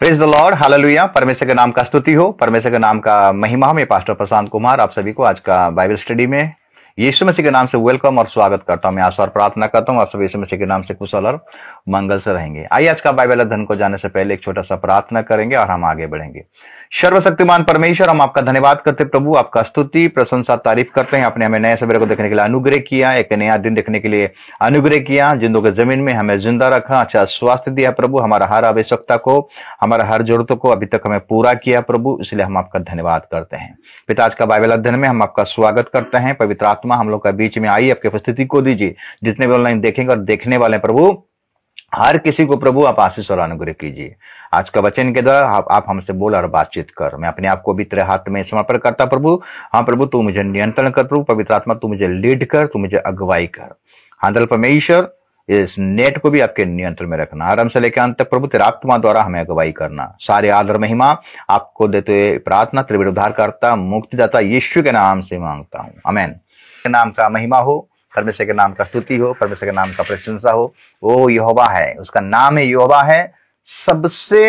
Praise the Lord, hallelujah. परमेश्वर के नाम का स्तुति हो, परमेश्वर के नाम का महिमा हो। मैं पास्टर प्रशांत कुमार आप सभी को आज का बाइबल स्टडी में यीशु मसीह के नाम से वेलकम और स्वागत करता हूं। मैं आशा और प्रार्थना करता हूं आप सब यीशु मसीह के नाम से कुशल और मंगल से रहेंगे। आइए आज का बाइबल अध्ययन को जाने से पहले एक छोटा सा प्रार्थना करेंगे और हम आगे बढ़ेंगे। सर्वशक्तिमान परमेश्वर, हम आपका धन्यवाद करते प्रभु, आपका स्तुति प्रशंसा तारीफ करते हैं। आपने हमें नए सवेरे को देखने के लिए अनुग्रह किया, एक नया दिन देखने के लिए अनुग्रह किया, जिंदों के जमीन में हमें जिंदा रखा, अच्छा स्वास्थ्य दिया प्रभु, हमारा हर आवश्यकता को, हमारा हर जरूरतों को अभी तक हमें पूरा किया प्रभु, इसलिए हम आपका धन्यवाद करते हैं। पिता, आज का बाइबल अध्ययन में हम आपका स्वागत करते हैं। पवित्र आत्मा हम लोग का बीच में आई, आपकी उपस्थिति को दीजिए। जितने भी ऑनलाइन देखेंगे और देखने वाले प्रभु, हर किसी को प्रभु आप आशीष और अनुग्रह कीजिए। आज का वचन के द्वारा आप हमसे बोल और बातचीत कर। मैं अपने आप को भी तेरे हाथ में समर्पण करता प्रभु। हाँ प्रभु, तू मुझे नियंत्रण कर प्रभु। पवित्र आत्मा तू मुझे लीड कर, तू मुझे अगुवाई कर। हांदल परमेश्वर, इस नेट को भी आपके नियंत्रण में रखना, आरंभ से लेकर अंत तक प्रभु तेरे आत्मा द्वारा हमें अगुवाई करना। सारे आदर महिमा आपको देते हुए प्रार्थना त्रिविध उद्धार करता मुक्तिदाता यीशु के नाम से मांगता हूं, आमेन। के नाम का महिमा हो, परमेश्वर के नाम का स्तुति हो, परमेश्वर के नाम का प्रशंसा हो। वो यहोवा है, उसका नाम है यहोवा है, सबसे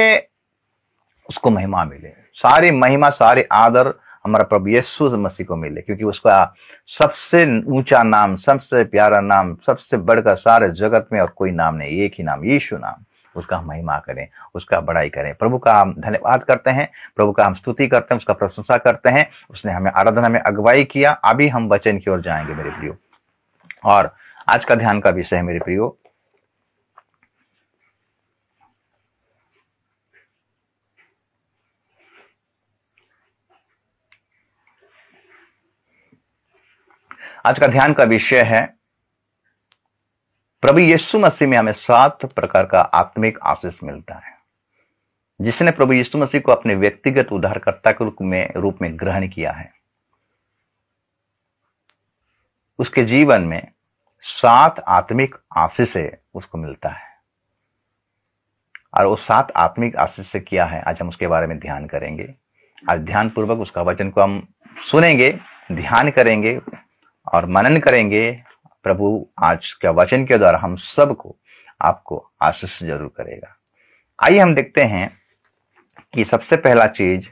उसको महिमा मिले। सारी महिमा सारे आदर हमारा प्रभु यीशु मसीह को मिले, क्योंकि उसका सबसे ऊंचा नाम, सबसे प्यारा नाम, सबसे बढ़कर सारे जगत में और कोई नाम नहीं, एक ही नाम, यीशु नाम। उसका हम महिमा करें, उसका बड़ाई करें। प्रभु का हम धन्यवाद करते हैं, प्रभु का हम स्तुति करते हैं, उसका प्रशंसा करते हैं। उसने हमें आराधना में अगुवाई किया। अभी हम वचन की ओर जाएंगे मेरे प्रियो, और आज का ध्यान का विषय है मेरे प्रियो, आज का ध्यान का विषय है प्रभु यीशु मसीह में हमें 7 प्रकार का आत्मिक आशीष मिलता है। जिसने प्रभु यीशु मसीह को अपने व्यक्तिगत उद्धारकर्ता के रूप में ग्रहण किया है, उसके जीवन में 7 आत्मिक आशीष उसको मिलता है। और वो 7 आत्मिक आशीष से क्या है, आज हम उसके बारे में ध्यान करेंगे। आज ध्यान पूर्वक उसका वचन को हम सुनेंगे, ध्यान करेंगे और मनन करेंगे। प्रभु आज के वचन के द्वारा हम सबको, आपको आशीष जरूर करेगा। आइए हम देखते हैं कि सबसे पहला चीज,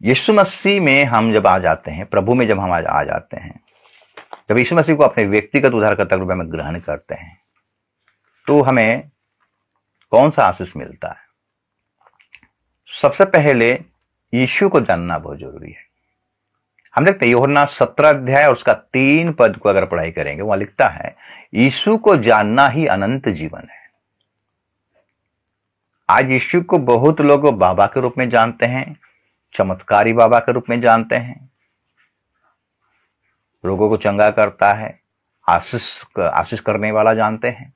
यीशु मसीह में हम जब आ जाते हैं, प्रभु में जब हम आ जाते हैं, जब यीशु मसीह को अपने व्यक्तिगत उद्धारकर्ता के रूप में ग्रहण करते हैं, तो हमें कौन सा आशीष मिलता है? सबसे पहले यीशु को जानना बहुत जरूरी है। हम देखते हैं यूहन्ना 17 अध्याय और उसका 3 पद को अगर पढ़ाई करेंगे, वहां लिखता है, यीशु को जानना ही अनंत जीवन है। आज यीशु को बहुत लोग बाबा के रूप में जानते हैं, चमत्कारी बाबा के रूप में जानते हैं, रोगों को चंगा करता है, आशीष करने वाला जानते हैं।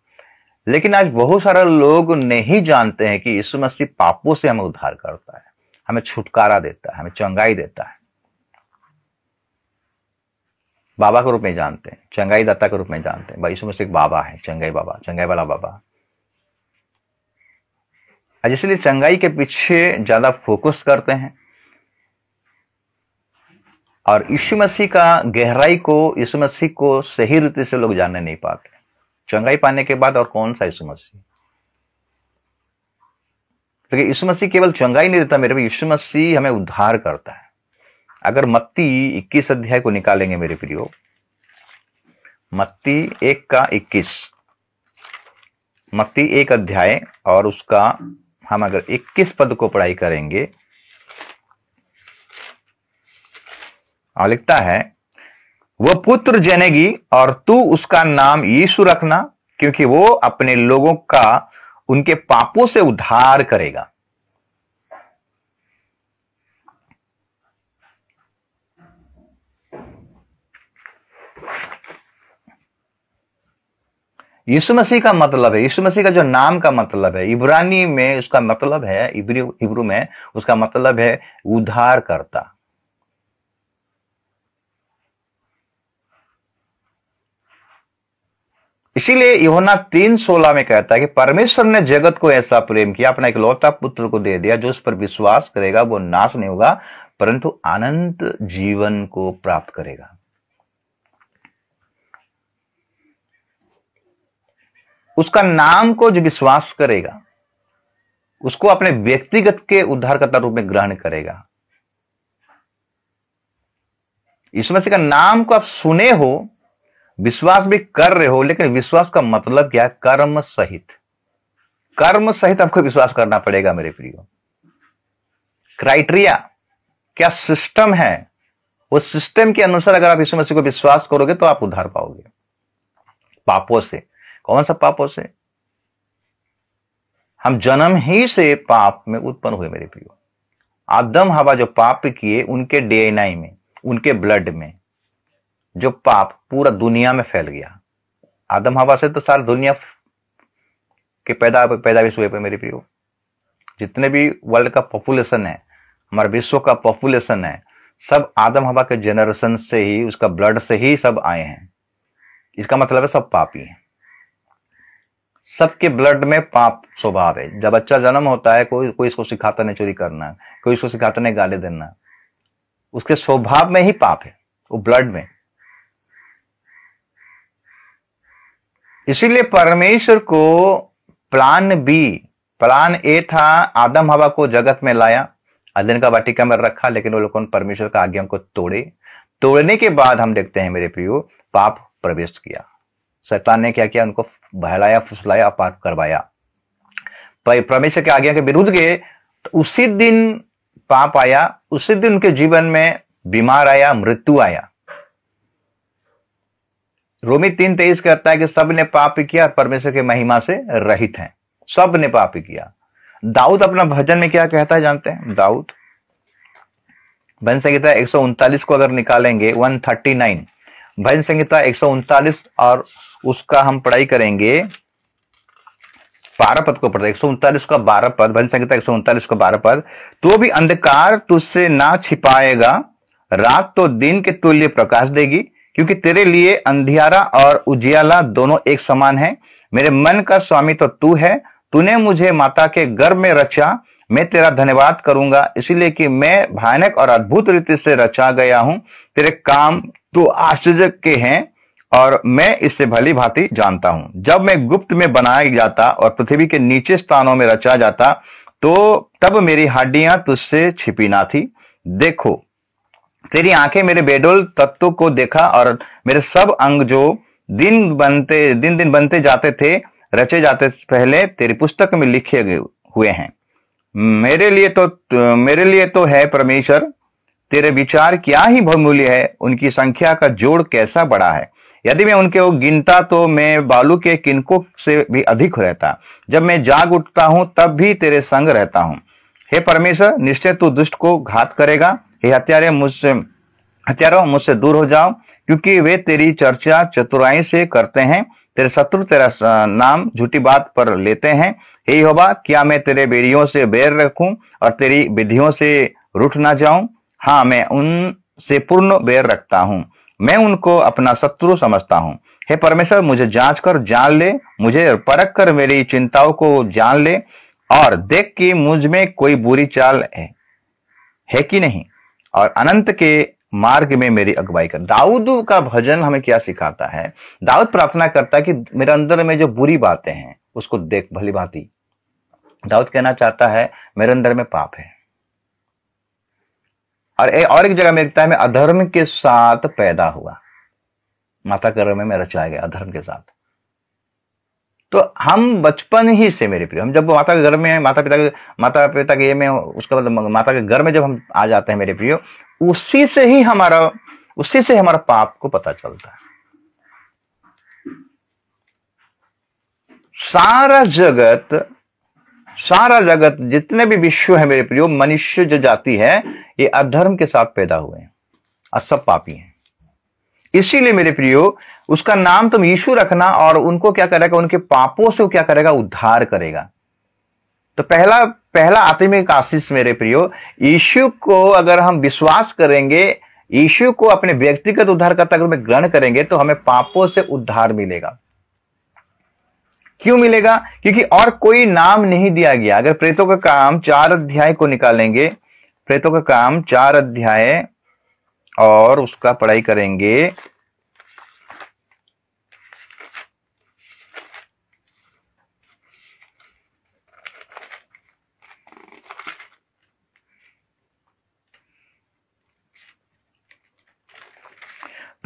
लेकिन आज बहुत सारे लोग नहीं जानते हैं कि यीशु मसीह पापों से हमें उद्धार करता है, हमें छुटकारा देता है, हमें चंगाई देता है। बाबा के रूप में जानते हैं, चंगाई दाता के रूप में जानते हैं। भाई यीशु मसीह एक बाबा है, चंगाई बाबा, चंगाई वाला बाबा। आज इसलिए चंगाई के पीछे ज्यादा फोकस करते हैं, और यीशु मसीह का गहराई को, यीशु मसीह को सही रीति से लोग जानने नहीं पाते। चंगाई पाने के बाद और कौन सा यीशु मसीह? क्योंकि यीशु मसीह केवल चंगाई नहीं देता मेरे भी, यीशु मसीह हमें उद्धार करता है। अगर मत्ती 21 अध्याय को निकालेंगे मेरे प्रियो, मत्ती 1 का 21, मत्ती 1 अध्याय और उसका हम अगर 21 पद को पढ़ाई करेंगे, और लिखता है, वह पुत्र जनेगी और तू उसका नाम यीशु रखना, क्योंकि वो अपने लोगों का उनके पापों से उद्धार करेगा। यीशु मसीह का मतलब है, यीशु मसीह का जो नाम का मतलब है, इब्रानी में उसका मतलब है, हिब्रू में उसका मतलब है उद्धार करता। इसीलिए यूहन्ना 3:16 में कहता है कि परमेश्वर ने जगत को ऐसा प्रेम किया, अपना इकलौता पुत्र को दे दिया, जो उस पर विश्वास करेगा वो नाश नहीं होगा परंतु अनंत जीवन को प्राप्त करेगा। उसका नाम को जो विश्वास करेगा, उसको अपने व्यक्तिगत के उद्धारकर्ता रूप में ग्रहण करेगा। यीशु मसीह का नाम को आप सुने हो, विश्वास भी कर रहे हो, लेकिन विश्वास का मतलब क्या है? कर्म सहित। कर्म सहित आपको विश्वास करना पड़ेगा मेरे प्रियो। क्राइटेरिया क्या सिस्टम है, वो सिस्टम के अनुसार अगर आप यीशु मसीह को विश्वास करोगे तो आप उद्धार पाओगे। पापों से, कौन सा पापों से? हम जन्म ही से पाप में उत्पन्न हुए मेरे प्रियो। आदम हवा जो पाप किए, उनके डीएनए में, उनके ब्लड में जो पाप पूरा दुनिया में फैल गया। आदम हवा से तो सारी दुनिया के पैदाइश हुए पे मेरे प्रियो। जितने भी वर्ल्ड का पॉपुलेशन है, हमारे विश्व का पॉपुलेशन है, सब आदम हवा के जनरेशन से ही, उसका ब्लड से ही सब आए हैं। इसका मतलब है सब पापी हैं। सबके ब्लड में पाप स्वभाव है। जब बच्चा जन्म होता है, कोई इसको सिखाता नहीं चोरी करना, कोई इसको सिखाता नहीं गाली देना, उसके स्वभाव में ही पाप है, वो ब्लड में। इसीलिए परमेश्वर को प्लान ए था, आदम हवा को जगत में लाया, अदन का वाटिका में रखा, लेकिन वो लोगों ने परमेश्वर का आज्ञा को तोड़ने के बाद हम देखते हैं मेरे प्रियो, पाप प्रवेश किया। शैतान ने क्या किया? उनको बहलाया, फुसलाया, पाप करवाया। परमेश्वर के आज्ञा के विरुद्ध गए तो उसी दिन पाप आया, उसी दिन उनके जीवन में बीमार आया, मृत्यु आया। रोमी 3:23 कहता है कि सब ने पाप किया, परमेश्वर के महिमा से रहित हैं। सब ने पाप किया। दाऊद अपना भजन में क्या कहता है जानते हैं? दाऊद भजन संहिता 139 को अगर निकालेंगे, 139 भजन संहिता 139 और उसका हम पढ़ाई करेंगे 12 पद को पढ़ते, 139 का 12 पद, भजन संहिता 139 का 12 पद। तो भी अंधकार तुझसे ना छिपाएगा, रात तो दिन के तुल्य प्रकाश देगी, क्योंकि तेरे लिए अंधियारा और उजियाला दोनों एक समान है। मेरे मन का स्वामी तो तू है, तूने मुझे माता के गर्भ में रचा। मैं तेरा धन्यवाद करूंगा, इसलिए कि मैं भयानक और अद्भुत रीति से रचा गया हूं। तेरे काम तो आश्चर्य के हैं और मैं इससे भली भांति जानता हूं। जब मैं गुप्त में बनाया जाता और पृथ्वी के नीचे स्थानों में रचा जाता, तो तब मेरी हड्डियां तुझसे छिपी ना थी। देखो, तेरी आंखें मेरे बेडोल तत्व को देखा और मेरे सब अंग जो दिन दिन बनते जाते थे, रचे जाते पहले तेरी पुस्तक में लिखे हुए हैं। मेरे लिए तो है परमेश्वर, तेरे विचार क्या ही बहुमूल्य है, उनकी संख्या का जोड़ कैसा बड़ा है। यदि मैं उनके गिनता तो मैं बालू के किनकों से भी अधिक रहता। जब मैं जाग उठता हूं तब भी तेरे संग रहता हूं। हे परमेश्वर, निश्चय तू दुष्ट को घात करेगा। हे हत्यारों मुझसे दूर हो जाओ, क्योंकि वे तेरी चर्चा चतुराई से करते हैं। तेरे शत्रु तेरा नाम झूठी बात पर लेते हैं। हे यहोवा, क्या मैं तेरे बेरियों से बैर रखूं और तेरी विधियों से रूठ ना जाऊं? हाँ, मैं उनसे पूर्ण बैर रखता हूं, मैं उनको अपना शत्रु समझता हूं। हे परमेश्वर, मुझे जांच कर जान ले, मुझे परख कर मेरी चिंताओं को जान ले और देख कि मुझ में कोई बुरी चाल है कि नहीं, और अनंत के मार्ग में मेरी अगुवाई कर। दाऊद का भजन हमें क्या सिखाता है? दाऊद प्रार्थना करता है कि मेरे अंदर में जो बुरी बातें हैं उसको देख भली भांति। दाऊद कहना चाहता है मेरे अंदर में पाप है। और एक जगह में लिखता है मैं अधर्म के साथ पैदा हुआ, माता के गर्भ में मैं रचाया गया अधर्म के साथ। तो हम बचपन ही से मेरे प्रिय, हम जब माता के गर्भ में हैं, माता पिता के ये में, उसके बाद माता के गर्भ में जब हम आ जाते हैं मेरे प्रियो, उसी से हमारा पाप को पता चलता है। सारा जगत जितने भी विश्व है मेरे प्रियो, मनुष्य जो जाति है ये अधर्म के साथ पैदा हुए हैं और सब पापी हैं। इसीलिए मेरे प्रियो उसका नाम तुम यीशु रखना, और उनको क्या करेगा? उनके पापों से वो क्या करेगा? उद्धार करेगा। तो पहला आत्मिक आशीष मेरे प्रियो, यीशु को अगर हम विश्वास करेंगे, यीशु को अपने व्यक्तिगत उद्धारकर्ता के रूप में ग्रहण करेंगे, तो हमें पापों से उद्धार मिलेगा। क्यों मिलेगा? क्योंकि और कोई नाम नहीं दिया गया। अगर प्रेतों का काम 4 अध्याय को निकालेंगे, प्रेतों का काम 4 अध्याय और उसका पढ़ाई करेंगे,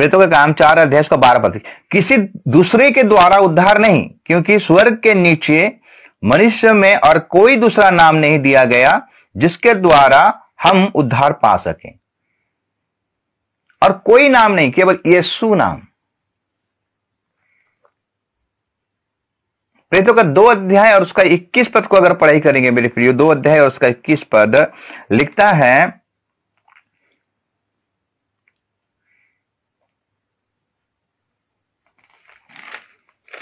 प्रेरितों का काम 4 अध्याय उसका 12 पद, किसी दूसरे के द्वारा उद्धार नहीं, क्योंकि स्वर्ग के नीचे मनुष्य में और कोई दूसरा नाम नहीं दिया गया जिसके द्वारा हम उद्धार पा सकें। और कोई नाम नहीं, केवल यीशु नाम। प्रेरितों का 2 अध्याय और उसका 21 पद को अगर पढ़ाई करेंगे मेरे प्रियो, 2 अध्याय और उसका 21 पद लिखता है,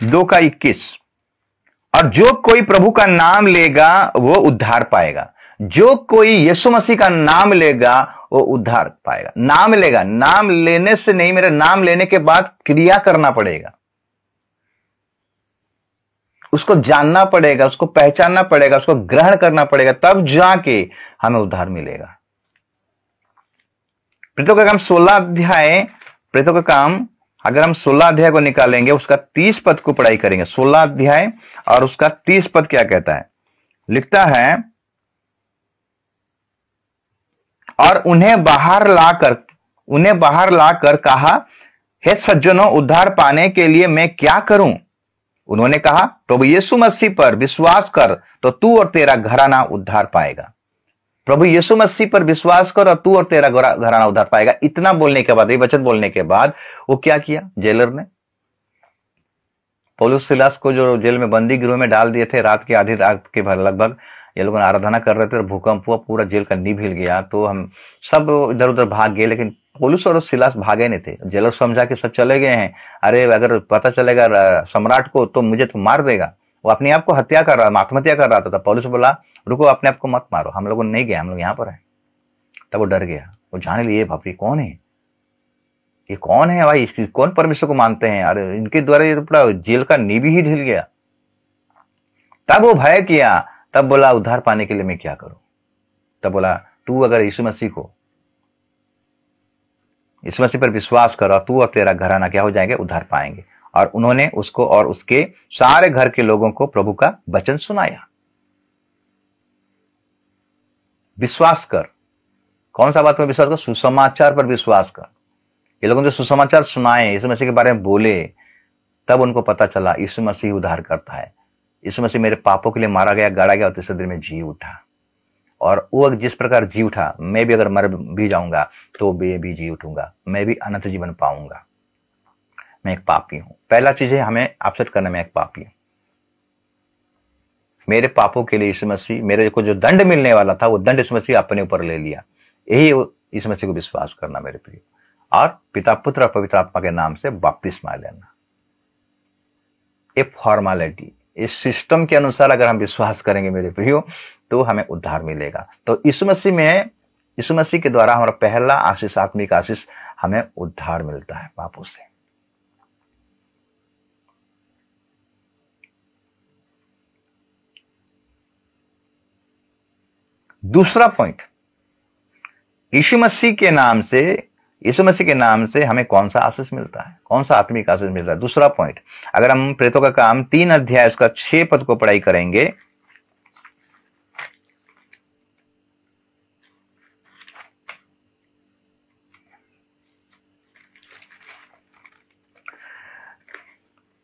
2 का 21, और जो कोई प्रभु का नाम लेगा वो उद्धार पाएगा। जो कोई यीशु मसीह का नाम लेगा वो उद्धार पाएगा। नाम लेगा, नाम लेने से नहीं, मेरे नाम लेने के बाद क्रिया करना पड़ेगा, उसको जानना पड़ेगा, उसको पहचानना पड़ेगा, उसको ग्रहण करना पड़ेगा, तब जाके हमें उद्धार मिलेगा। प्रेरितों का काम 16 अध्याय, प्रेरितों का काम अगर हम 16 अध्याय को निकालेंगे, उसका 30 पद को पढ़ाई करेंगे। 16 अध्याय और उसका 30 पद क्या कहता है? लिखता है, और उन्हें बाहर लाकर कहा, हे सज्जनों, उद्धार पाने के लिए मैं क्या करूं? उन्होंने कहा, प्रभु यीशु मसीह पर विश्वास कर तो तू और तेरा घराना उद्धार पाएगा। प्रभु यीशु मसीह पर विश्वास कर और तू और तेरा घराना उद्धार पाएगा। इतना बोलने के बाद, ये वचन बोलने के बाद वो क्या किया? जेलर ने पौलुस सिलास को जो जेल में बंदी गृह में डाल दिए थे, रात की आधी रात के लगभग ये लोग आराधना कर रहे थे और भूकंप हुआ, पूरा जेल का नींव हिल गया, तो हम सब इधर उधर भाग गए, लेकिन पौलुस और सिलास भागे नहीं थे। जेलर समझा कि सब चले गए हैं, अरे अगर पता चलेगा सम्राट को तो मुझे तो मार देगा। वो अपने आप को हत्या कर रहा, आत्महत्या कर रहा था। पौलुस बोला, रुको, अपने आप को मत मारो, हम लोगों ने नहीं गया, हम लोग यहाँ पर हैं। तब वो डर गया, वो जाने लिए, बाप रे कौन है ये, कौन है भाई, कौन परमेश्वर को मानते हैं? अरे इनके द्वारा ये पूरा जेल का नींव ही ढिल गया। तब वो भय किया, तब बोला, उद्धार पाने के लिए मैं क्या करूं? तब बोला, तू अगर यीशु मसीह पर विश्वास कर और तू और तेरा घराना क्या हो जाएंगे? उद्धार पाएंगे। और उन्होंने उसको और उसके सारे घर के लोगों को प्रभु का वचन सुनाया। विश्वास कर, कौन सा बात में विश्वास कर? सुसमाचार पर विश्वास कर। ये लोगों ने सुसमाचार सुनाए, यीशु मसीह के बारे में बोले, तब उनको पता चला यीशु मसीह उद्धार करता है। यीशु मसीह मेरे पापों के लिए मारा गया, गाड़ा गया और तीसरे दिन में जी उठा। और वो जिस प्रकार जी उठा, मैं भी अगर मर भी जाऊंगा तो मैं भी जी उठूंगा, मैं भी अनंत जीवन पाऊंगा। मैं एक पापी हूं। पहला चीज है हमें अपसेट करना, मैं एक पापी हूं। मेरे पापों के लिए यीशु मसीह, मेरे को जो दंड मिलने वाला था वो दंड यीशु मसीह अपने ऊपर ले लिया। यही यीशु मसीह को विश्वास करना मेरे प्रिय, और पिता पुत्र और पवित्र आत्मा के नाम से बपतिस्मा लेना। एक फॉर्मेलिटी, इस सिस्टम के अनुसार अगर हम विश्वास करेंगे मेरे प्रियो, तो हमें उद्धार मिलेगा। तो यीशु मसीह के द्वारा हमारा पहला आशीष, आत्मिक आशीष, हमें उद्धार मिलता है पापों से। दूसरा पॉइंट, यीशु मसीह के नाम से हमें कौन सा आशीष मिलता है? कौन सा आत्मिक आशीष मिलता है? दूसरा पॉइंट, अगर हम प्रेरितों का काम 3 अध्याय उसका 6 पद को पढ़ाई करेंगे,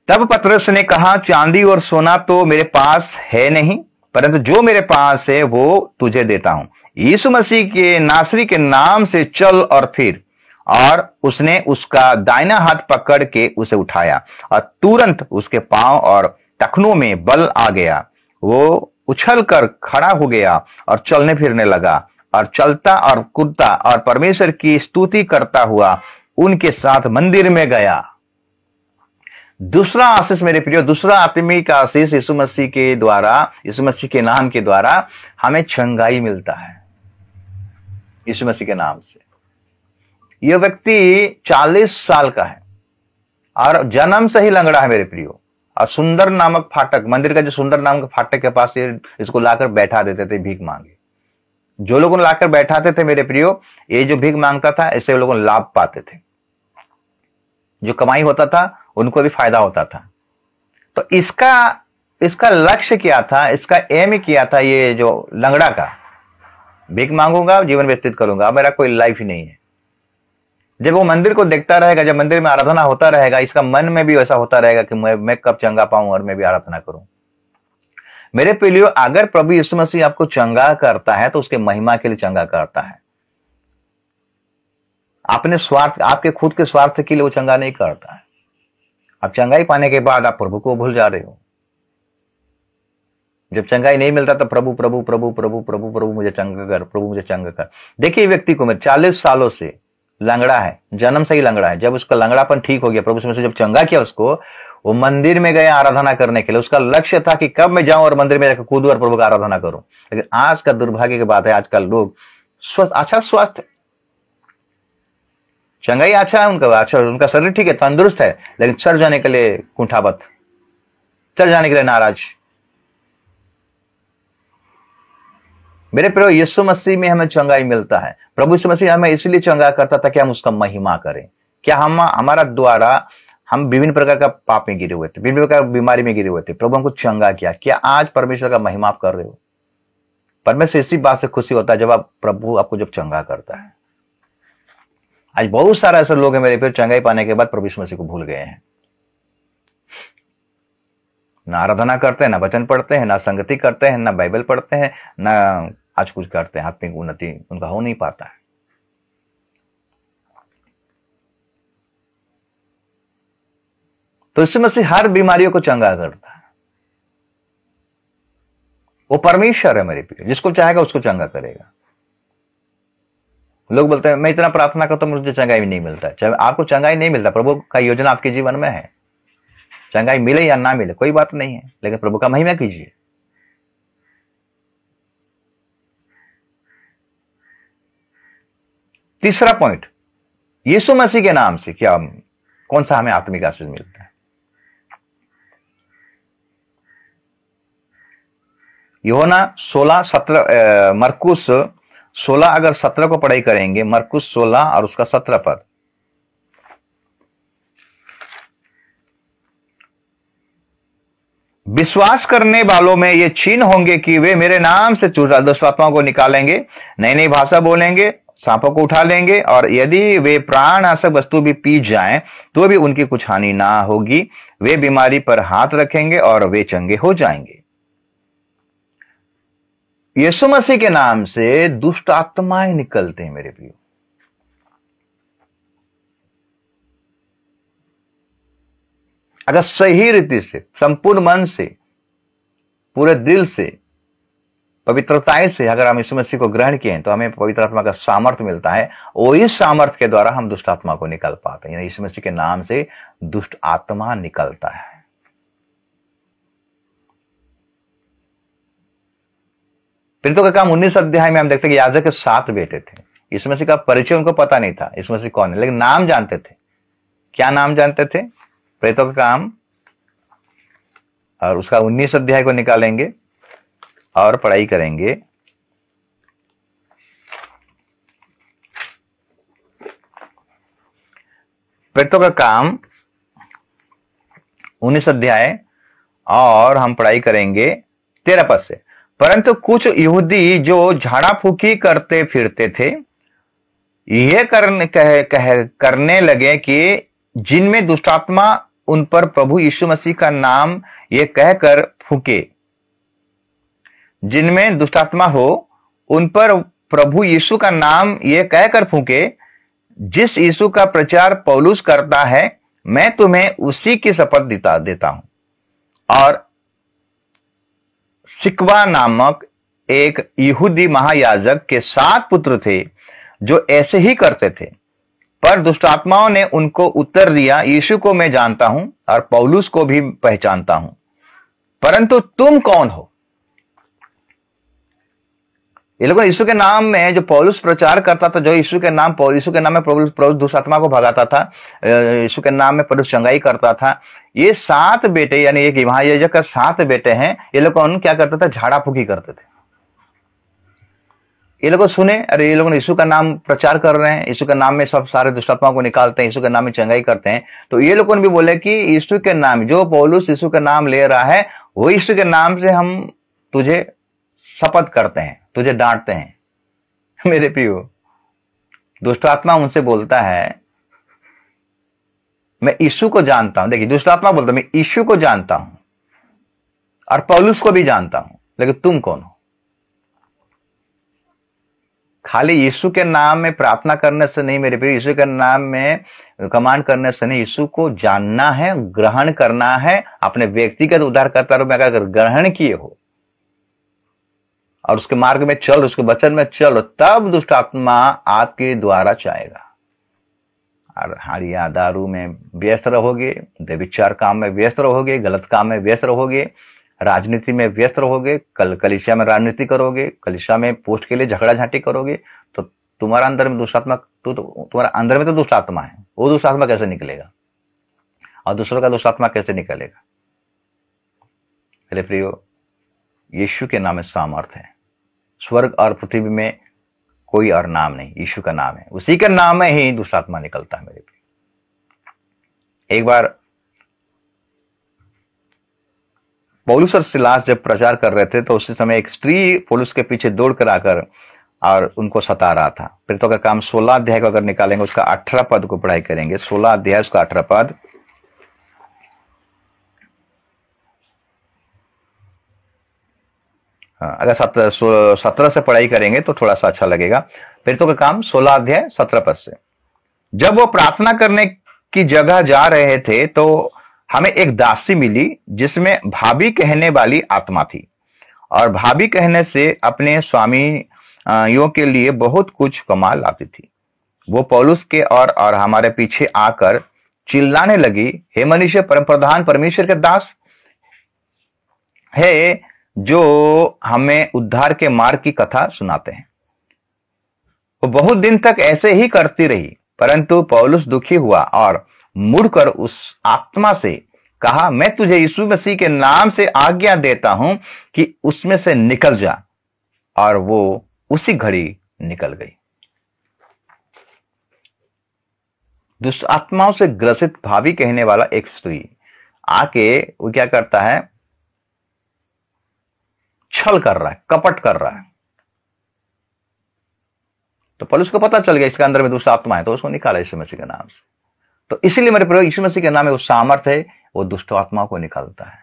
तब पतरस ने कहा, चांदी और सोना तो मेरे पास है नहीं, परंतु जो मेरे पास है वो तुझे देता हूं। यीशु मसीह के नासरी के नाम से चल और फिर। और उसने उसका दाहिना हाथ पकड़ के उसे उठाया, और तुरंत उसके पांव और टखनों में बल आ गया। वो उछल कर खड़ा हो गया और चलने फिरने लगा, और चलता और कूदता और परमेश्वर की स्तुति करता हुआ उनके साथ मंदिर में गया। दूसरा आशीष मेरे प्रियो, दूसरा आत्मिक आशीष, यीशु मसीह के द्वारा, यीशु मसीह के नाम के द्वारा हमें चंगाई मिलता है। यीशु मसीह के नाम से यह व्यक्ति 40 साल का है और जन्म से ही लंगड़ा है मेरे प्रियो। और सुंदर नामक फाटक, मंदिर का जो सुंदर नामक फाटक के पास इसको लाकर बैठा देते थे भीख मांगे। जो लोगों लाकर बैठाते थे मेरे प्रियो, ये जो भीख मांगता था, इससे लोग लाभ पाते थे, जो कमाई होता था उनको भी फायदा होता था। तो इसका लक्ष्य क्या था? इसका एम क्या था? ये जो लंगड़ा का, भीख मांगूंगा, जीवन व्यतीत करूंगा, मेरा कोई लाइफ ही नहीं है। जब वो मंदिर को देखता रहेगा, जब मंदिर में आराधना होता रहेगा, इसका मन में भी वैसा होता रहेगा कि मैं कब चंगा पाऊं और मैं भी आराधना करूं। मेरे प्रियो, अगर प्रभु यीशु मसीह आपको चंगा करता है तो उसके महिमा के लिए चंगा करता है। अपने स्वार्थ, आपके खुद के स्वार्थ के लिए वो चंगा नहीं करता है। अब चंगाई पाने के बाद आप प्रभु को भूल जा रहे हो। जब चंगाई नहीं मिलता तो प्रभु प्रभु प्रभु प्रभु प्रभु प्रभु मुझे चंगा कर, प्रभु मुझे चंगा कर। देखिए व्यक्ति को, मैं 40 सालों से लंगड़ा है, जन्म से ही लंगड़ा है। जब उसका लंगड़ापन ठीक हो गया, प्रभु से जब चंगा किया उसको, वो मंदिर में गया आराधना करने के लिए। उसका लक्ष्य था कि कब मैं जाऊं और मंदिर में जाकर कूदूं और प्रभु का आराधना करूं। लेकिन आज का दुर्भाग्य की बात है, आजकल लोग अच्छा स्वास्थ्य, चंगाई अच्छा है उनका, अच्छा उनका शरीर ठीक है, तंदुरुस्त है, लेकिन चढ़ जाने के लिए कुंठाबद्ध, चढ़ जाने के लिए नाराज। मेरे प्रियो, यीशु मसीह में हमें चंगाई मिलता है। प्रभु यीशु मसीह हमें इसलिए चंगा करता था कि हम उसका महिमा करें। क्या हमारा द्वारा हम विभिन्न प्रकार का पाप में गिरे हुए थे, विभिन्न प्रकार की बीमारी में गिरे हुए थे, प्रभु हमको चंगा किया। क्या आज परमेश्वर का महिमा आप कर रहे हो? परमेश्वर इसी बात से खुशी होता है जब प्रभु आपको जब चंगा करता है। आज बहुत सारे ऐसे लोग हैं मेरे प्रियो, चंगाई पाने के बाद प्रभु यीशु मसीह को भूल गए हैं। ना आराधना करते हैं, ना वचन पढ़ते हैं, ना संगति करते हैं, ना बाइबल पढ़ते हैं, ना आज कुछ करते हैं। आत्मिक उन्नति उनका हो नहीं पाता है। तो यीशु मसीह हर बीमारियों को चंगा करता है। वो परमेश्वर है मेरे प्रिय, जिसको चाहेगा उसको चंगा करेगा। लोग बोलते हैं मैं इतना प्रार्थना करता हूं मुझे चंगाई भी नहीं मिलता है। आपको चंगाई नहीं मिलता, प्रभु का योजना आपके जीवन में है। चंगाई मिले या ना मिले कोई बात नहीं है, लेकिन प्रभु का महिमा कीजिए। तीसरा पॉइंट, यीशु मसीह के नाम से क्या, कौन सा हमें आत्मिक आशीष मिलता है? यूहन्ना 16:17, मरकुस 16 अगर 17 को पढ़ाई करेंगे, मरकुस 16 और उसका 17 पद। विश्वास करने वालों में ये चिन्ह होंगे कि वे मेरे नाम से दुष्ट आत्माओं को निकालेंगे, नई नई भाषा बोलेंगे, सांपों को उठा लेंगे, और यदि वे प्राणनाशक वस्तु भी पी जाएं तो भी उनकी कुछ हानि ना होगी। वे बीमारी पर हाथ रखेंगे और वे चंगे हो जाएंगे। यीशु मसीह के नाम से दुष्ट आत्माएं निकलते हैं मेरे प्रियो। अगर सही रीति से, संपूर्ण मन से, पूरे दिल से, पवित्रताएं से अगर हम यीशु मसीह को ग्रहण किए तो हमें पवित्र आत्मा का सामर्थ्य मिलता है, और इस सामर्थ्य के द्वारा हम दुष्ट आत्मा को निकाल पाते हैं। यानी यीशु मसीह के नाम से दुष्ट आत्मा निकलता है। प्रेरितों का काम 19 अध्याय में हम देखते हैं कि याजक के 7 बेटे थे। यीशु मसीह का परिचय उनको पता नहीं था, यीशु मसीह कौन है, लेकिन नाम जानते थे। क्या नाम जानते थे? प्रेरितों का काम और उसका 19 अध्याय को निकालेंगे और पढ़ाई करेंगे। प्रेरितों का काम 19 अध्याय और हम पढ़ाई करेंगे 13 पद से। परंतु कुछ यहूदी जो झाड़ा फूकी करते फिरते थे, यह करने लगे कि जिनमें दुष्टात्मा उन पर प्रभु यीशु मसीह का नाम ये कहकर फूके, जिनमें दुष्टात्मा हो उन पर प्रभु यीशु का नाम ये कहकर फूके, जिस यीशु का प्रचार पौलुस करता है मैं तुम्हें उसी की शपथ देता हूं। और सिकवा नामक एक यहूदी महायाजक के 7 पुत्र थे जो ऐसे ही करते थे, पर दुष्टात्माओं ने उनको उत्तर दिया, यीशु को मैं जानता हूं और पौलुस को भी पहचानता हूं, परंतु तुम कौन हो? ये लोग यीशु के नाम में जो पौलुस प्रचार करता था, जो यीशु के नाम में पौलुस दुष्टात्मा को भगाता था, यीशु के नाम में पौलुस चंगाई करता था, ये 7 बेटे, यानी एक महायाजक का 7 बेटे हैं, ये लोग क्या करते थे? झाड़ा फूकी करते थे। ये लोग सुने, अरे ये लोग यीशु का नाम प्रचार कर रहे हैं, यीशु के नाम में सब सारे दुष्टात्माओं को निकालते हैं, यीशु के नाम में चंगाई करते हैं, तो ये लोगों ने भी बोले कि यीशु के नाम, जो पौलुस यीशु का नाम ले रहा है, वो यीशु के नाम से हम तुझे शपथ करते हैं, तुझे डांटते हैं। मेरे प्रियो, दुष्टात्मा उनसे बोलता है मैं यीशु को जानता हूं। देखिए दुष्ट आत्मा बोलता मैं यीशु को जानता हूं और पौलुस को भी जानता हूं, लेकिन तुम कौन हो? खाली यीशु के नाम में प्रार्थना करने से नहीं मेरे प्रिय, यीशु के नाम में कमांड करने से नहीं, यीशु को जानना है, ग्रहण करना है, अपने व्यक्तिगत उद्धारकर्ता रूप में अगर ग्रहण किए हो और उसके मार्ग में चल, उसके वचन में चल, तब दुष्ट आत्मा आपके द्वारा चाहेगा। और हारिया दारू में व्यस्त रहोगे, व्यभिचार काम में व्यस्त रहोगे, गलत काम में व्यस्त रहोगे, राजनीति में व्यस्त रहोगे, कलिसिया में राजनीति करोगे, कलिसिया में पोस्ट के लिए झगड़ा झांटी करोगे, तो तुम्हारा अंदर में दुष्ट आत्मा, तुम्हारा अंदर में तो दुष्ट आत्मा है, वो दुष्ट आत्मा कैसे निकलेगा और दूसरों का दुष्ट आत्मा कैसे निकलेगा? मेरे प्रियो, यीशु के नाम में सामर्थ है। स्वर्ग और पृथ्वी में कोई और नाम नहीं, यीशु का नाम है, उसी के नाम में ही दुष्ट आत्मा निकलता है। मेरे प्रियो, एक बार पौलुस और सिलास जब प्रचार कर रहे थे तो उसी समय एक स्त्री पौलुस के पीछे दौड़ कर आकर और उनको सता रहा था। प्रेरितों का काम 16 अध्याय को अगर निकालेंगे, उसका 18 पद को पढ़ाई करेंगे। 16 अध्याय उसका 18 पद। अगर 17 से पढ़ाई करेंगे तो थोड़ा सा अच्छा लगेगा। प्रेरितों का काम 16 अध्याय 17 पद से। जब वो प्रार्थना करने की जगह जा रहे थे तो हमें एक दासी मिली जिसमें भाभी कहने वाली आत्मा थी और भाभी कहने से अपने स्वामियों के लिए बहुत कुछ कमा लाती थी। वो पौलुस के और हमारे पीछे आकर चिल्लाने लगी, हे मनुष्य, परम प्रधान परमेश्वर के दास है जो हमें उद्धार के मार्ग की कथा सुनाते हैं। वो बहुत दिन तक ऐसे ही करती रही, परंतु पौलुस दुखी हुआ और मुड़कर उस आत्मा से कहा, मैं तुझे यीशु मसीह के नाम से आज्ञा देता हूं कि उसमें से निकल जा। और वो उसी घड़ी निकल गई। दुष्ट आत्माओं से ग्रसित भाभी कहने वाला एक स्त्री आके वो क्या करता है, छल कर रहा है, कपट कर रहा है। तो पौलुस को पता चल गया इसके अंदर में दुष्ट आत्मा है, तो उसको निकाला यीशु मसीह के नाम से। तो इसीलिए मेरे प्रियो, यीशु मसीह के नाम में वो सामर्थ है, वो दुष्ट आत्माओं को निकालता है।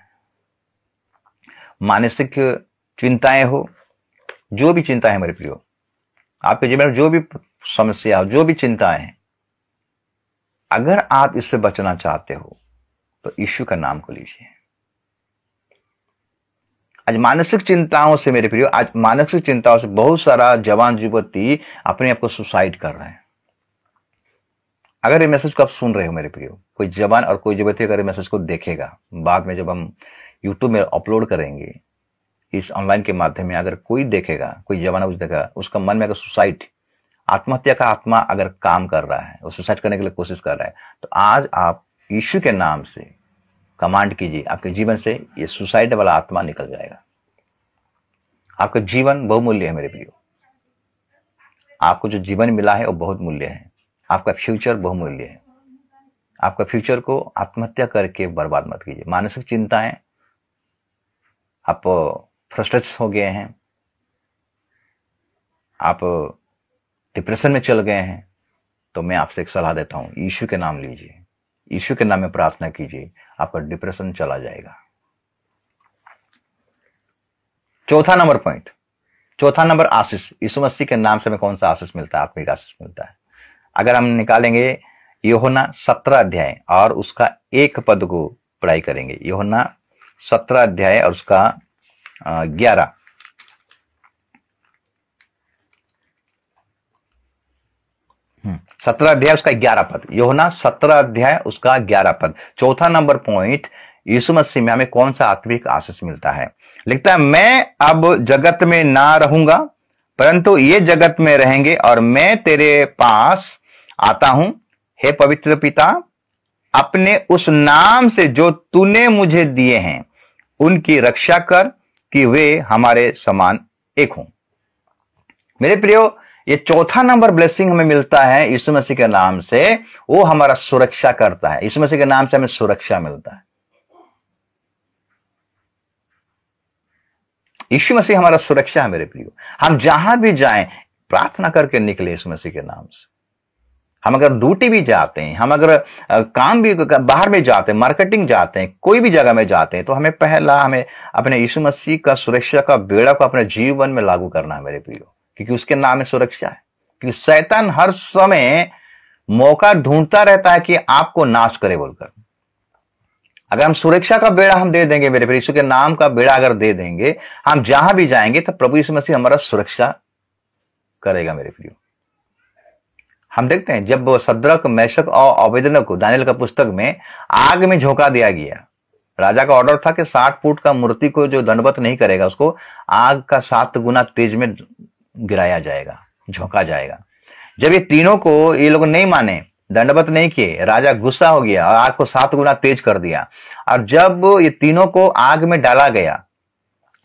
मानसिक चिंताएं हो, जो भी चिंता है मेरे प्रियो, आपके जीवन में जो भी समस्या हो, जो भी चिंताएं हैं, अगर आप इससे बचना चाहते हो तो यीशु का नाम को लीजिए। आज मानसिक चिंताओं से मेरे प्रियो, आज मानसिक चिंताओं से बहुत सारा जवान युवती अपने आप को सुसाइड कर रहे हैं। अगर ये मैसेज को आप सुन रहे हो मेरे प्रियो, कोई जवान और कोई युवती अगर ये मैसेज को देखेगा, बाद में जब हम यूट्यूब में अपलोड करेंगे इस ऑनलाइन के माध्यम में, अगर कोई देखेगा, कोई जवान देखेगा, उसका मन में अगर सुसाइड, आत्महत्या का आत्मा अगर काम कर रहा है, वो सुसाइड करने के लिए कोशिश कर रहा है, तो आज आप यीशु के नाम से कमांड कीजिए, आपके जीवन से ये सुसाइड वाला आत्मा निकल जाएगा। आपका जीवन बहुमूल्य है मेरे प्रियो, आपको जो जीवन मिला है वो बहुत मूल्य है। आपका फ्यूचर बहुमूल्य है। आपका फ्यूचर को आत्महत्या करके बर्बाद मत कीजिए। मानसिक चिंताएं, आप फ्रस्ट्रेट हो गए हैं, आप डिप्रेशन में चल गए हैं, तो मैं आपसे एक सलाह देता हूं, यीशु के नाम लीजिए, यीशु के नाम में प्रार्थना कीजिए, आपका डिप्रेशन चला जाएगा। चौथा नंबर पॉइंट, चौथा नंबर आशीष। यीशु मसीह के नाम से हमें कौन सा आशीष मिलता है? आत्मिक आशीष मिलता है। अगर हम निकालेंगे यूहन्ना 17 अध्याय और उसका 1 पद को पढ़ाई करेंगे। यूहन्ना 17 अध्याय और उसका 11। 17 अध्याय उसका 11 पद। यूहन्ना 17 अध्याय उसका 11 पद। चौथा नंबर पॉइंट, यीशु मसीह में हमें कौन सा आत्मिक आशीष मिलता है? लिखता है, मैं अब जगत में ना रहूंगा परंतु ये जगत में रहेंगे और मैं तेरे पास आता हूं। हे पवित्र पिता, अपने उस नाम से जो तूने मुझे दिए हैं उनकी रक्षा कर कि वे हमारे समान एक हों। मेरे प्रियो, ये चौथा नंबर ब्लेसिंग हमें मिलता है यीशु मसीह के नाम से। वो हमारा सुरक्षा करता है। यीशु मसीह के नाम से हमें सुरक्षा मिलता है। यीशु मसीह हमारा सुरक्षा है मेरे प्रियो। हम जहां भी जाएं प्रार्थना करके निकले यीशु मसीह के नाम से। हम अगर ड्यूटी भी जाते हैं, हम अगर काम भी बाहर में जाते हैं, मार्केटिंग जाते हैं, कोई भी जगह में जाते हैं, तो हमें पहला हमें अपने यीशु मसीह का सुरक्षा का बेड़ा को अपने जीवन में लागू करना है मेरे प्रियो, क्योंकि उसके नाम में सुरक्षा है। क्योंकि शैतान हर समय मौका ढूंढता रहता है कि आपको नाश करे बोलकर। अगर हम सुरक्षा का बेड़ा हम दे देंगे मेरे प्रिय, यीशु के नाम का बेड़ा अगर दे देंगे, हम जहां भी जाएंगे तो प्रभु यीशु मसीह हमारा सुरक्षा करेगा मेरे प्रियो। हम देखते हैं जब सद्रक, मेशक और अबेदनगो को दानियेल का पुस्तक में आग में झोंका दिया गया, राजा का ऑर्डर था कि 60 फुट का मूर्ति को जो दंडवत नहीं करेगा उसको आग का 7 गुना तेज में गिराया जाएगा, झोंका जाएगा। जब ये तीनों को ये लोग नहीं माने, दंडवत नहीं किए, राजा गुस्सा हो गया और आग को 7 गुना तेज कर दिया। और जब ये तीनों को आग में डाला गया,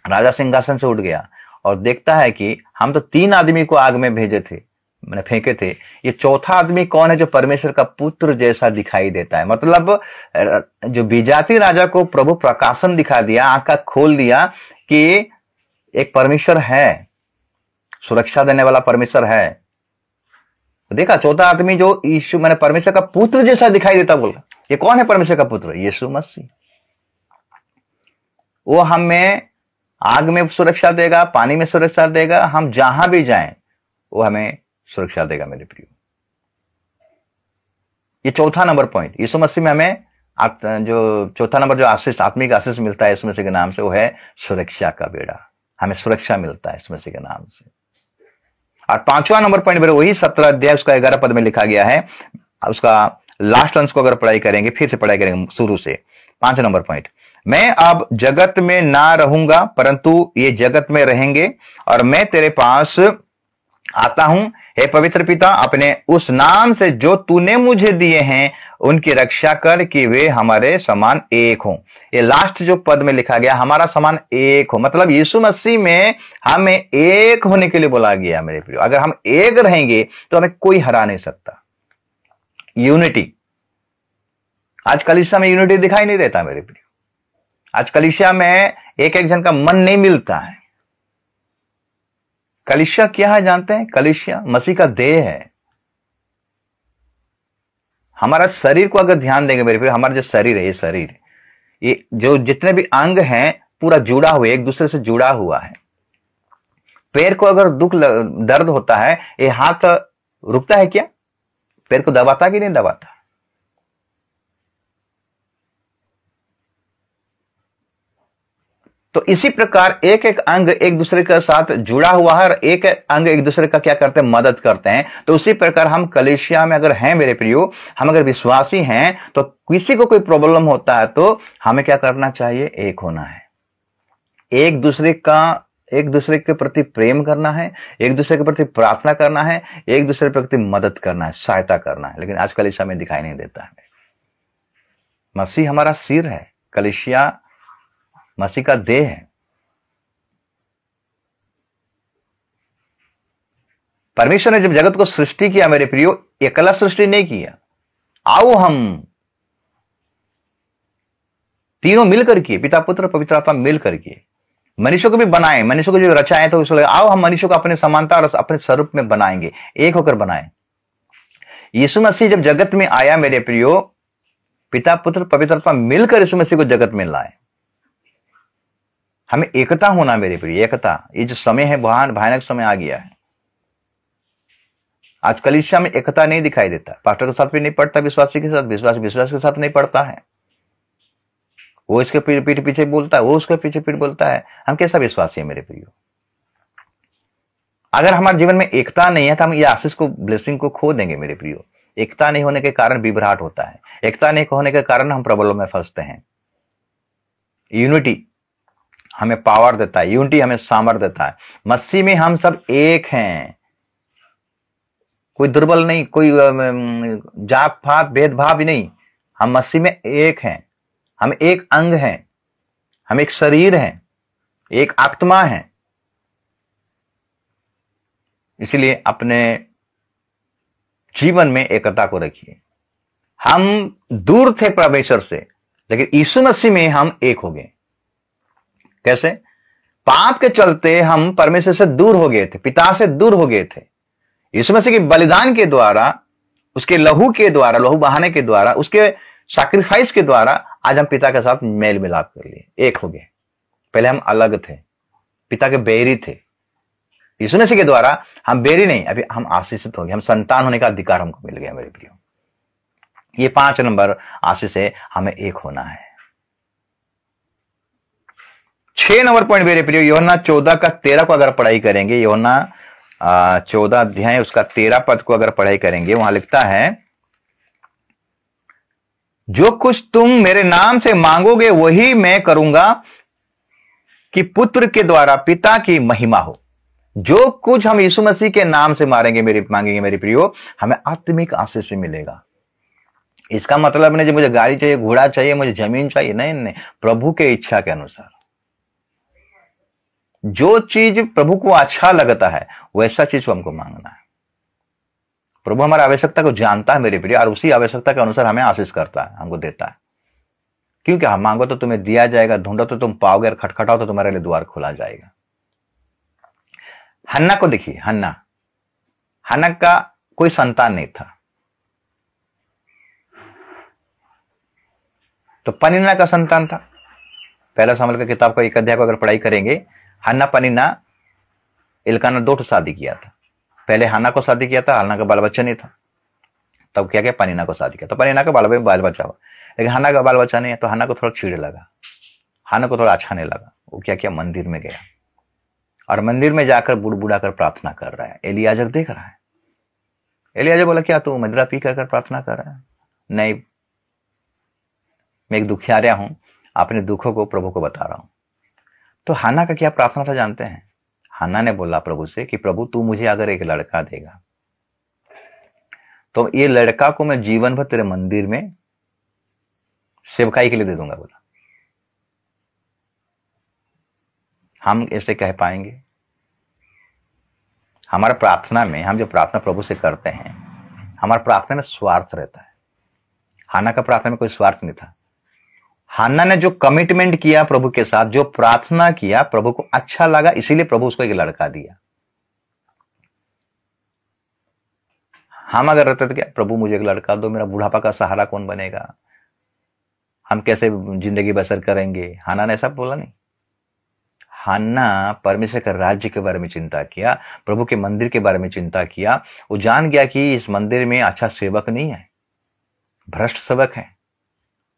राजा सिंहासन से उठ गया और देखता है कि हम तो 3 आदमी को आग में भेजे थे, मैंने फेंके थे, ये चौथा आदमी कौन है जो परमेश्वर का पुत्र जैसा दिखाई देता है। मतलब जो विजाती राजा को प्रभु प्रकाशन दिखा दिया, आंख खोल दिया कि एक परमेश्वर है, सुरक्षा देने वाला परमेश्वर है। देखा चौथा आदमी जो यीशु मैंने परमेश्वर का पुत्र जैसा दिखाई देता, बोला ये कौन है परमेश्वर का पुत्र? यीशु मसीह। वो हमें आग में सुरक्षा देगा, पानी में सुरक्षा देगा, हम जहां भी जाएं वो हमें सुरक्षा देगा मेरे प्रियो। ये चौथा नंबर पॉइंट, यीशु मसीह में हमें जो चौथा नंबर जो आशीष, आत्मिक आशीष मिलता है यीशु मसीह के नाम से, वो है सुरक्षा का बेड़ा। हमें सुरक्षा मिलता है यीशु मसीह के नाम से। और 5वां नंबर पॉइंट मेरे वही 17 अध्याय उसका 11 पद में लिखा गया है। उसका लास्ट अंश को अगर पढ़ाई करेंगे, फिर से पढ़ाई करेंगे शुरू से, 5 नंबर पॉइंट, मैं अब जगत में ना रहूंगा परंतु ये जगत में रहेंगे और मैं तेरे पास आता हूं। हे पवित्र पिता, अपने उस नाम से जो तूने मुझे दिए हैं उनकी रक्षा कर कि वे हमारे समान एक हों। ये लास्ट जो पद में लिखा गया, हमारा समान एक हो, मतलब यीशु मसीह में हमें एक होने के लिए बोला गया मेरे प्रियो। अगर हम एक रहेंगे तो हमें कोई हरा नहीं सकता। यूनिटी, आज कलीसिया में यूनिटी दिखाई नहीं देता मेरे प्रियो। आज कलीसिया में एक एक जन का मन नहीं मिलता है। कलीसिया क्या है जानते हैं? कलीसिया मसीह का देह है। हमारा शरीर को अगर ध्यान देंगे मेरे प्रिय, हमारा जो शरीर है, ये शरीर, ये जो जितने भी अंग हैं पूरा जुड़ा हुआ है, एक दूसरे से जुड़ा हुआ है। पैर को अगर दर्द होता है, ये हाथ रुकता है क्या? पैर को दबाता कि नहीं दबाता? तो इसी प्रकार एक एक अंग एक दूसरे के साथ जुड़ा हुआ है और एक एक अंग एक दूसरे का क्या करते हैं? मदद करते हैं। तो उसी प्रकार हम कलीसिया में अगर हैं मेरे प्रियो, हम अगर विश्वासी हैं, तो किसी को कोई प्रॉब्लम होता है तो हमें क्या करना चाहिए? एक होना है, एक दूसरे के प्रति प्रेम करना है, एक दूसरे के प्रति प्रार्थना करना है, एक दूसरे के प्रति मदद करना है, सहायता करना है। लेकिन आज कलीसिया में दिखाई नहीं देता है। मसीह हमारा सिर है, कलीसिया मसीह का देह है। परमेश्वर ने जब जगत को सृष्टि किया मेरे प्रियो, अकेला सृष्टि नहीं किया। आओ हम तीनों मिलकर के, पिता पुत्र पवित्र आत्मा मिलकर के मनुष्य को भी बनाए, मनुष्य को जो रचाए, तो इसलिए आओ हम मनुष्य को अपने समानता और अपने स्वरूप में बनाएंगे, एक होकर बनाए। यीशु मसीह जब जगत में आया मेरे प्रियो, पिता पुत्र पवित्र आत्मा मिलकर यीशु मसीह को जगत में लाए। हमें एकता होना मेरे प्रिय, एकता। ये जो समय है भयानक समय आ गया है। आज कलीसिया में एकता नहीं दिखाई देता। पास्टर के साथ भी नहीं पढ़ता, विश्वासी के साथ, विश्वास के साथ नहीं पढ़ता है। वो इसके पीठ पीछे बोलता है, वो उसके पीछे पीठ बोलता है। हम कैसा विश्वासी है मेरे प्रियो? अगर हमारे जीवन में एकता नहीं है तो हम ये आशीष को, ब्लेसिंग को खो देंगे मेरे प्रियो। एकता नहीं होने के कारण विभ्राट होता है, एकता नहीं होने के कारण हम प्रॉब्लम में फंसते हैं। यूनिटी हमें पावर देता है, यूनिटी हमें सामर्थ देता है। मसीह में हम सब एक हैं, कोई दुर्बल नहीं, कोई जात पात भेदभाव नहीं। हम मसीह में एक हैं, हम एक अंग हैं, हम एक शरीर हैं, एक आत्मा है। इसलिए अपने जीवन में एकता को रखिए। हम दूर थे परमेश्वर से, लेकिन यीशु मसीह में हम एक हो गए। कैसे? पाप के चलते हम परमेश्वर से दूर हो गए थे, पिता से दूर हो गए थे। यीशु मसीह के बलिदान के द्वारा उसके लहू के द्वारा, लहू बहाने के द्वारा, उसके सैक्रिफाइस के द्वारा आज हम पिता के साथ मेल मिलाप कर लिए, एक हो गए। पहले हम अलग थे, पिता के बैरी थे। यीशु मसीह के द्वारा हम बैरी नहीं, अभी हम आशीषित हो गए, हम संतान होने का अधिकार हमको मिल गया मेरे प्रियो। ये 5 नंबर आशीष है, हमें एक होना है। 6 नंबर पॉइंट मेरे प्रियो, यूहन्ना 14 का 13 को अगर पढ़ाई करेंगे, यूहन्ना 14 अध्याय उसका 13 पद को अगर पढ़ाई करेंगे, वहां लिखता है, जो कुछ तुम मेरे नाम से मांगोगे वही मैं करूंगा कि पुत्र के द्वारा पिता की महिमा हो। जो कुछ हम यीशु मसीह के नाम से मांगेंगे मेरे प्रियो, हमें आत्मिक आशीष मिलेगा। इसका मतलब नहीं मुझे गाड़ी चाहिए, घोड़ा चाहिए, मुझे जमीन चाहिए, नहीं, प्रभु के इच्छा के अनुसार जो चीज प्रभु को अच्छा लगता है वैसा चीज को हमको मांगना है। प्रभु हमारी आवश्यकता को जानता है मेरे प्रिय, और उसी आवश्यकता के अनुसार हमें आशीष करता है, हमको देता है। क्योंकि हम मांगो तो तुम्हें दिया जाएगा, ढूंढो तो तुम पाओगे, और खटखटाओ तो तुम्हारे लिए द्वार खोला जाएगा। हन्ना को देखिए, हन्ना का कोई संतान नहीं था, तो पनीना का संतान था। पहला सामुएल की किताब का 1 अध्याय को अगर पढ़ाई करेंगे, हन्ना पनीना इल्काना 2 शादी किया था। पहले हन्ना को शादी किया था, हन्ना का बाल बच्चा नहीं था, तब क्या किया, पनीना को शादी किया। तो पनीना का बाल बच्चा हुआ, लेकिन हन्ना का बाल बच्चा नहीं है, तो हन्ना को थोड़ा चिड़ लगा, हन्ना को थोड़ा अच्छा नहीं लगा। वो क्या किया, मंदिर में गया, और मंदिर में जाकर बुड़बुड़ा कर प्रार्थना कर रहा है। एलियाजर देख रहा है। एलियाजर बोला, क्या तू मदिरा पी कर प्रार्थना कर रहा है? नहीं, मैं एक दुखियारा हूं, अपने दुखों को प्रभु को बता रहा हूं। तो हन्ना का क्या प्रार्थना था जानते हैं? हन्ना ने बोला प्रभु से कि प्रभु तू मुझे अगर एक लड़का देगा तो ये लड़का को मैं जीवन भर तेरे मंदिर में सेवकाई के लिए दे दूंगा। बोला, हम ऐसे कह पाएंगे? हमारा प्रार्थना में, हम जो प्रार्थना प्रभु से करते हैं, हमारा प्रार्थना में स्वार्थ रहता है। हन्ना का प्रार्थना में कोई स्वार्थ नहीं था। हन्ना ने जो कमिटमेंट किया प्रभु के साथ, जो प्रार्थना किया, प्रभु को अच्छा लगा, इसीलिए प्रभु उसको एक लड़का दिया। हम अगर रहते थे क्या, प्रभु मुझे एक लड़का दो, मेरा बुढ़ापा का सहारा कौन बनेगा, हम कैसे जिंदगी बसर करेंगे? हन्ना ने ऐसा बोला नहीं। हन्ना परमेश्वर के राज्य के बारे में चिंता किया, प्रभु के मंदिर के बारे में चिंता किया। वो जान गया कि इस मंदिर में अच्छा सेवक नहीं है, भ्रष्ट सेवक है,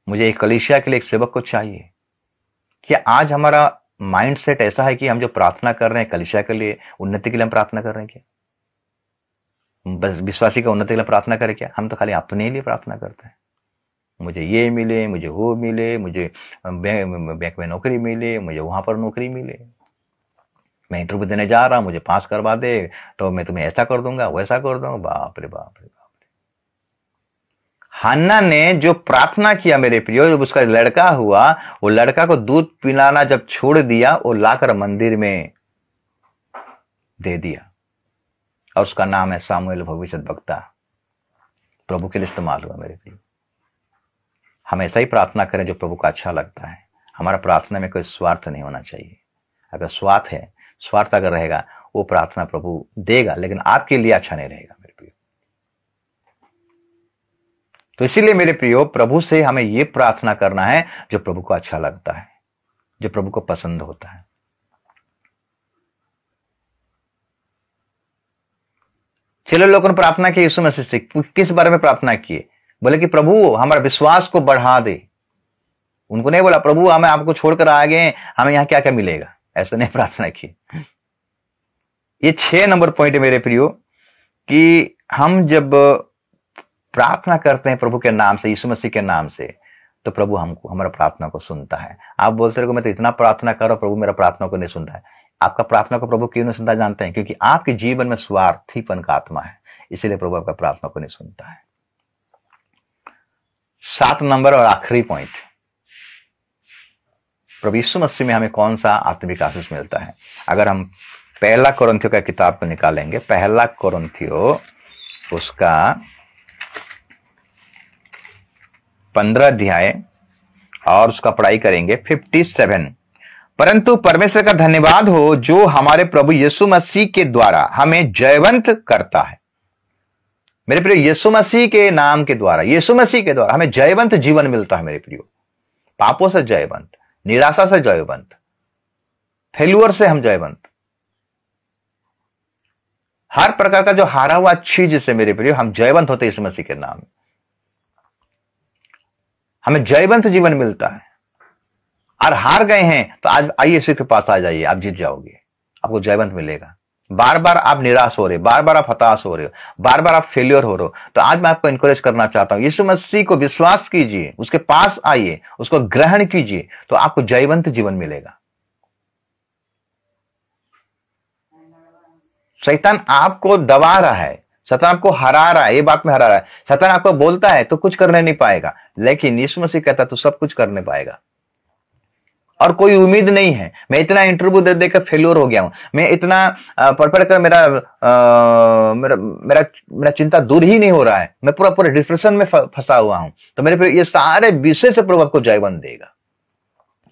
मुझे एक कलीसिया के लिए एक सेवक को चाहिए। क्या आज हमारा माइंड सेट ऐसा है कि हम जो प्रार्थना कर रहे हैं कलीसिया के लिए, उन्नति के लिए हम प्रार्थना कर रहे हैं क्या? बस विश्वासी का उन्नति के लिए प्रार्थना करें क्या? हम तो खाली अपने लिए प्रार्थना करते हैं, मुझे ये मिले, मुझे वो मिले, मुझे बैंक में नौकरी मिले, मुझे वहां पर नौकरी मिले, मैं इंटरव्यू देने जा रहा हूं, मुझे पास करवा दे तो मैं तुम्हें ऐसा कर दूंगा, वैसा कर दूंगा। बाप रे बाप रे बाप। हन्ना ने जो प्रार्थना किया मेरे प्रियो, जब उसका लड़का हुआ, वो लड़का को दूध पिलाना जब छोड़ दिया, वो लाकर मंदिर में दे दिया, और उसका नाम है सामुएल भविष्यद्वक्ता। प्रभु के लिए इस्तेमाल हुआ मेरे प्रियो। हम ऐसा ही प्रार्थना करें जो प्रभु को अच्छा लगता है। हमारा प्रार्थना में कोई स्वार्थ नहीं होना चाहिए। अगर स्वार्थ अगर रहेगा, वो प्रार्थना प्रभु देगा, लेकिन आपके लिए अच्छा नहीं रहेगा मेरे प्रियो। तो इसीलिए मेरे प्रियो, प्रभु से हमें यह प्रार्थना करना है जो प्रभु को अच्छा लगता है, जो प्रभु को पसंद होता है। चलो लोगों ने प्रार्थना की यीशु मसीह से, किस बारे में प्रार्थना किए? बोले कि प्रभु हमारा विश्वास को बढ़ा दे। उनको नहीं बोला प्रभु हमें आपको छोड़कर आ गए, हमें यहां क्या क्या मिलेगा, ऐसा नहीं प्रार्थना की। ये 6 नंबर पॉइंट है मेरे प्रियो, कि हम जब प्रार्थना करते हैं प्रभु के नाम से, यीशु मसीह के नाम से, तो प्रभु हमको, हमारा प्रार्थना को सुनता है। आप बोलते रहो मैं तो इतना प्रार्थना कर रहा हूं, प्रभु मेरा प्रार्थना को नहीं सुनता है। आपका प्रार्थना को प्रभु क्यों नहीं सुनता जानते हैं? क्योंकि आपके जीवन में स्वार्थीपन का आत्मा है, इसीलिए प्रभु आपका प्रार्थना को नहीं सुनता है। 7 नंबर और आखिरी पॉइंट, प्रभु यीशु मसीह में हमें कौन सा आत्मिक आशीष मिलता है? अगर हम पहला कोरिन्थियों का किताब को निकालेंगे, पहला कोरिन्थियों उसका 15 अध्याय और उसका पढ़ाई करेंगे 57। परंतु परमेश्वर का धन्यवाद हो जो हमारे प्रभु यीशु मसीह के द्वारा हमें जयवंत करता है। मेरे प्रियो, यीशु मसीह के नाम के द्वारा, यीशु मसीह के द्वारा हमें जयवंत जीवन मिलता है मेरे प्रियो। पापों से जयवंत, निराशा से जयवंत, फेल्यूर से हम जयवंत, हर प्रकार का जो हारा हुआ चीज से मेरे प्रियो हम जयवंत होते यीशु मसीह के नाम में। हमें जयवंत जीवन मिलता है। और हार गए हैं तो आज आइए यीशु के पास आ जाइए, आप जीत जाओगे, आपको जयवंत मिलेगा। बार बार आप निराश हो रहे, बार बार आप हताश हो रहे हो, बार बार आप फेलियर हो रहे हो, तो आज मैं आपको इंकरेज करना चाहता हूं, यीशु मसीह को विश्वास कीजिए, उसके पास आइए, उसको ग्रहण कीजिए, तो आपको जयवंत जीवन मिलेगा। शैतान आपको दबा रहा है, शैतान आपको हरा रहा है, ये बात में हरा रहा है, शैतान आपको बोलता है तो कुछ करने नहीं पाएगा, लेकिन यीशु मसीह कहता है तो सब कुछ करने पाएगा। और कोई उम्मीद नहीं है, मैं इतना इंटरव्यू दे देकर फेल्योर हो गया हूं, मैं इतना पढ़ कर मेरा चिंता दूर ही नहीं हो रहा है, मैं पूरा डिप्रेशन में फंसा हुआ हूं, तो मेरे पे ये सारे विषय से प्रभु आपको जयवंत देगा,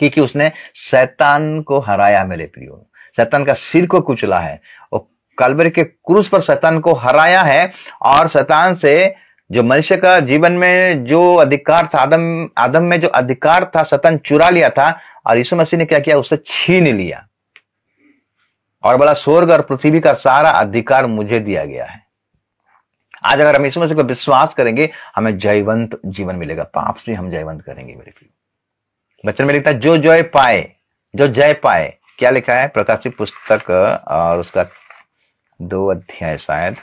क्योंकि उसने शैतान को हराया मेरे प्रियो, शैतान का सिर को कुचला है, और कलवरी के क्रूस पर शैतान को हराया है। और शैतान से जो मनुष्य का जीवन में जो अधिकार था, आदम में जो अधिकार था, शैतान चुरा लिया था, और यीशु मसीह ने क्या किया, उससे छीन लिया और बोला स्वर्ग और पृथ्वी का सारा अधिकार मुझे दिया गया है। आज अगर हम यीशु मसीह को विश्वास करेंगे, हमें जयवंत जीवन मिलेगा, पाप से हम जयवंत करेंगे मेरे प्रिय। वचन में लिखता है जो जय पाए, जो जय पाए, क्या लिखा है, प्रकाशित पुस्तक और उसका 2 अध्याय शायद,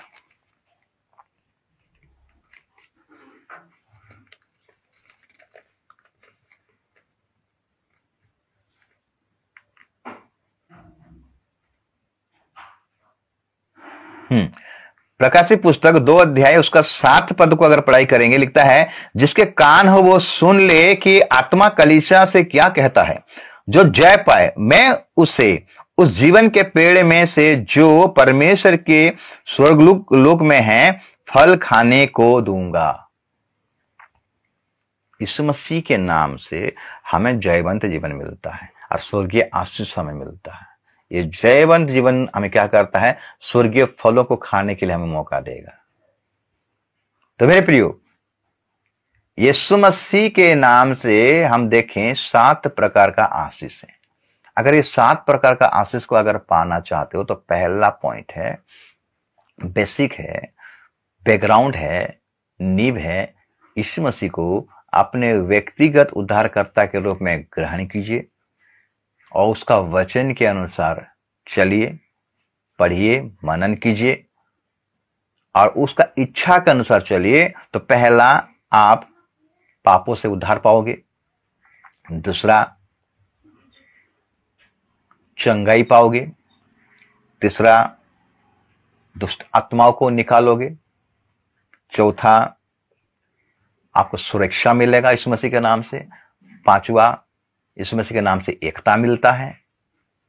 प्रकाशित पुस्तक 2 अध्याय उसका 7 पद को अगर पढ़ाई करेंगे, लिखता है जिसके कान हो वो सुन ले कि आत्मा कलीसिया से क्या कहता है। जो जय पाए, मैं उसे उस जीवन के पेड़ में से जो परमेश्वर के स्वर्गलोक में है फल खाने को दूंगा। यीशु मसीह के नाम से हमें जयवंत जीवन मिलता है और स्वर्गीय आशीष हमें मिलता है। ये जयवंत जीवन हमें क्या करता है, स्वर्गीय फलों को खाने के लिए हमें मौका देगा। तो मेरे प्रियो, यीशु मसीह के नाम से हम देखें 7 प्रकार का आशीष है। अगर ये 7 प्रकार का आशीष को अगर पाना चाहते हो तो पहला पॉइंट है, बेसिक है, बैकग्राउंड है, नींव है, यीशु मसीह को अपने व्यक्तिगत उद्धारकर्ता के रूप में ग्रहण कीजिए और उसका वचन के अनुसार चलिए, पढ़िए, मनन कीजिए और उसका इच्छा के अनुसार चलिए। तो पहला, आप पापों से उद्धार पाओगे। दूसरा, चंगाई पाओगे। तीसरा, दुष्ट आत्माओं को निकालोगे। चौथा, आपको सुरक्षा मिलेगा यीशु मसीह के नाम से। पांचवा, यीशु मसीह के नाम से एकता मिलता है,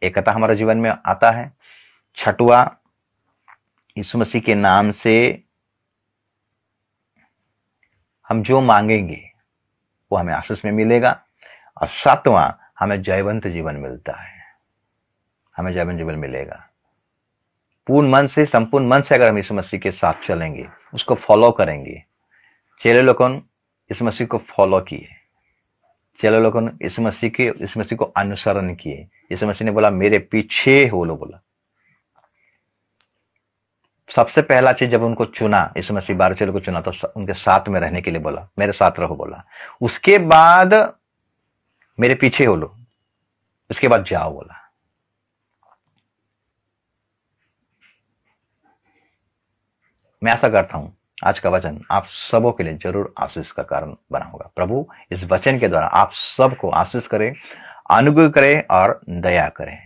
एकता हमारे जीवन में आता है। छठवा, यीशु मसीह के नाम से हम जो मांगेंगे वो हमें आशीष में मिलेगा। और सातवां, हमें जयवंत जीवन मिलता है, हमें जयवंत जीवन मिलेगा। पूर्ण मन से, संपूर्ण मन से अगर हम यीशु मसीह के साथ चलेंगे, उसको फॉलो करेंगे। चेले लोगों यीशु मसीह को फॉलो किए, चेले लोगों ने यीशु मसीह को अनुसरण किए। यीशु मसीह ने बोला मेरे पीछे हो लो, बोला। सबसे पहला चीज जब उनको चुना, यीशु मसीह 12 चेलों को चुना तो उनके साथ में रहने के लिए बोला, मेरे साथ रहो बोला। उसके बाद मेरे पीछे हो लो, उसके बाद जाओ बोला। मैं आशा करता हूं आज का वचन आप सबों के लिए जरूर आशीष का कारण बना होगा। प्रभु इस वचन के द्वारा आप सबको आशीष करें, अनुग्रह करें और दया करें।